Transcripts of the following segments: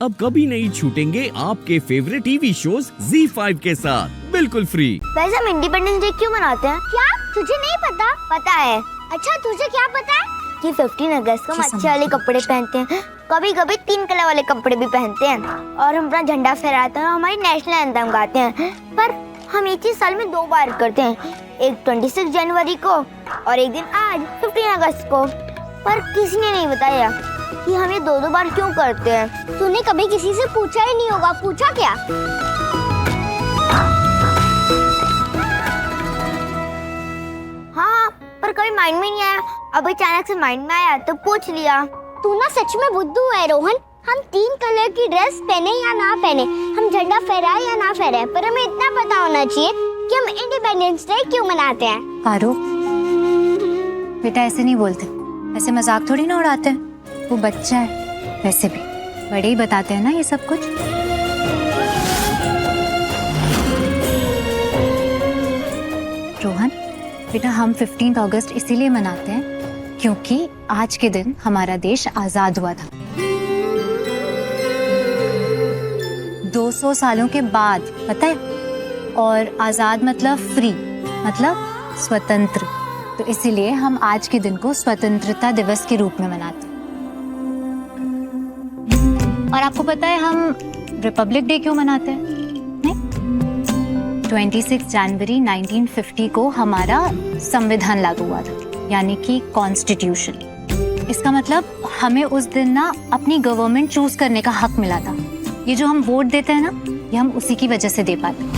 अब कभी नहीं छूटेंगे आपके फेवरेट टीवी शोज ZEE5 के साथ बिल्कुल फ्री। वैसे हम इंडिपेंडेंस डे क्यों मनाते हैं? क्या तुझे नहीं पता? पता है। अच्छा तुझे क्या पता है? कि 15 अगस्त को हम अच्छे वाले कपड़े पहनते हैं, कभी कभी 3 कलर वाले कपड़े भी पहनते हैं और हम अपना झंडा फहराते हैं और हमारी नेशनल एंथम गाते हैं। पर हम एक ही साल में 2 बार करते हैं, एक 26 जनवरी को और एक दिन आज 15 अगस्त को। पर किसी ने नहीं बताया कि हम ये 2 बार क्यों करते हैं। तूने कभी किसी से पूछा ही नहीं होगा। पूछा क्या? हाँ, पर कभी माइंड में नहीं आया। अब अचानक से माइंड में आया तो पूछ लिया। तू ना सच में बुद्धू है रोहन। हम 3 कलर की ड्रेस पहने या ना पहने, हम झंडा फहराए या ना फहराए, पर हमें इतना पता होना चाहिए कि हम इंडिपेंडेंस डे क्यों मनाते हैं। पारो, बेटा ऐसे नहीं बोलते, ऐसे मजाक थोड़ी ना उड़ाते हैं। वो बच्चा है, वैसे भी बड़े ही बताते हैं ना ये सब कुछ। रोहन बेटा, हम 15 अगस्त इसीलिए मनाते हैं क्योंकि आज के दिन हमारा देश आजाद हुआ था। 200 सालों के बाद, पता है? और आजाद मतलब फ्री, मतलब स्वतंत्र। तो इसीलिए हम आज के दिन को स्वतंत्रता दिवस के रूप में मनाते हैं। और आपको पता है हम रिपब्लिक डे क्यों मनाते हैं? नहीं? 26 जनवरी 1950 को हमारा संविधान लागू हुआ था, यानी कि कॉन्स्टिट्यूशन। इसका मतलब हमें उस दिन ना अपनी गवर्नमेंट चूज करने का हक मिला था। ये जो हम वोट देते हैं ना, ये हम उसी की वजह से दे पाते हैं।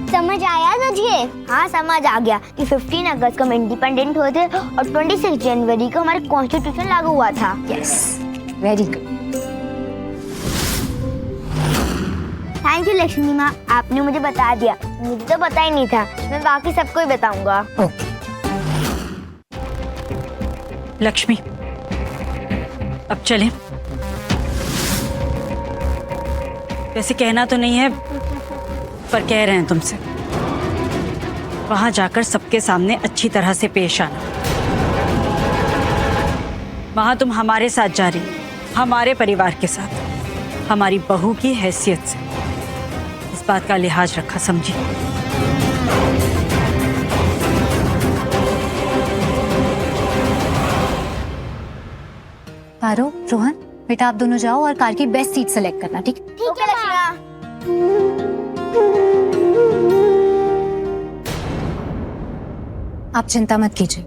समझ आया तुझे? हाँ समझ आ गया कि 15 अगस्त को हम इंडिपेंडेंट हुए थे और 26 जनवरी को हमारा कॉन्स्टिट्यूशन लागू हुआ था। Yes, very good. Thank you Lakshmi माँ, आपने मुझे बता दिया। मुझे तो पता ही नहीं था। मैं बाकी सबको ही बताऊंगा। ओके लक्ष्मी, अब चलें। वैसे कहना तो नहीं है, पर कह रहे हैं तुमसे। वहां जाकर सबके सामने अच्छी तरह से पेश आना। वहां तुम हमारे साथ जा रही, हमारे परिवार के साथ, हमारी बहू की हैसियत से। इस बात का लिहाज रखा, समझी? पारो, रोहन बेटा, आप दोनों जाओ और कार की बेस्ट सीट सेलेक्ट करना, ठीक? ठीक है लक्ष्मी माँ। आप चिंता मत कीजिए,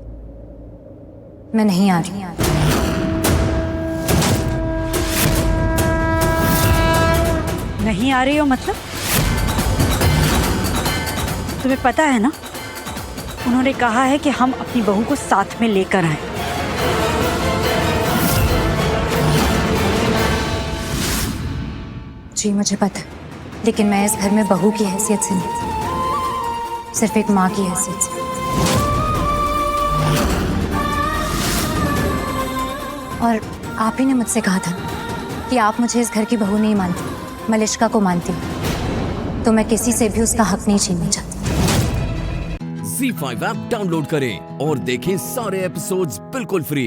मैं नहीं आ रही। नहीं आ रही हो मतलब? तुम्हें पता है ना, उन्होंने कहा है कि हम अपनी बहू को साथ में लेकर आए। जी मुझे पता है, लेकिन मैं इस घर में बहू की हैसियत से नहीं, सिर्फ एक माँ की हैसियत से। और आप ही ने मुझसे कहा था कि आप मुझे इस घर की बहू नहीं मानती, मलिश्का को मानती। तो मैं किसी से भी उसका हक नहीं छीनना चाहती। ZEE5 ऐप डाउनलोड करें और देखें सारे एपिसोड्स बिल्कुल फ्री।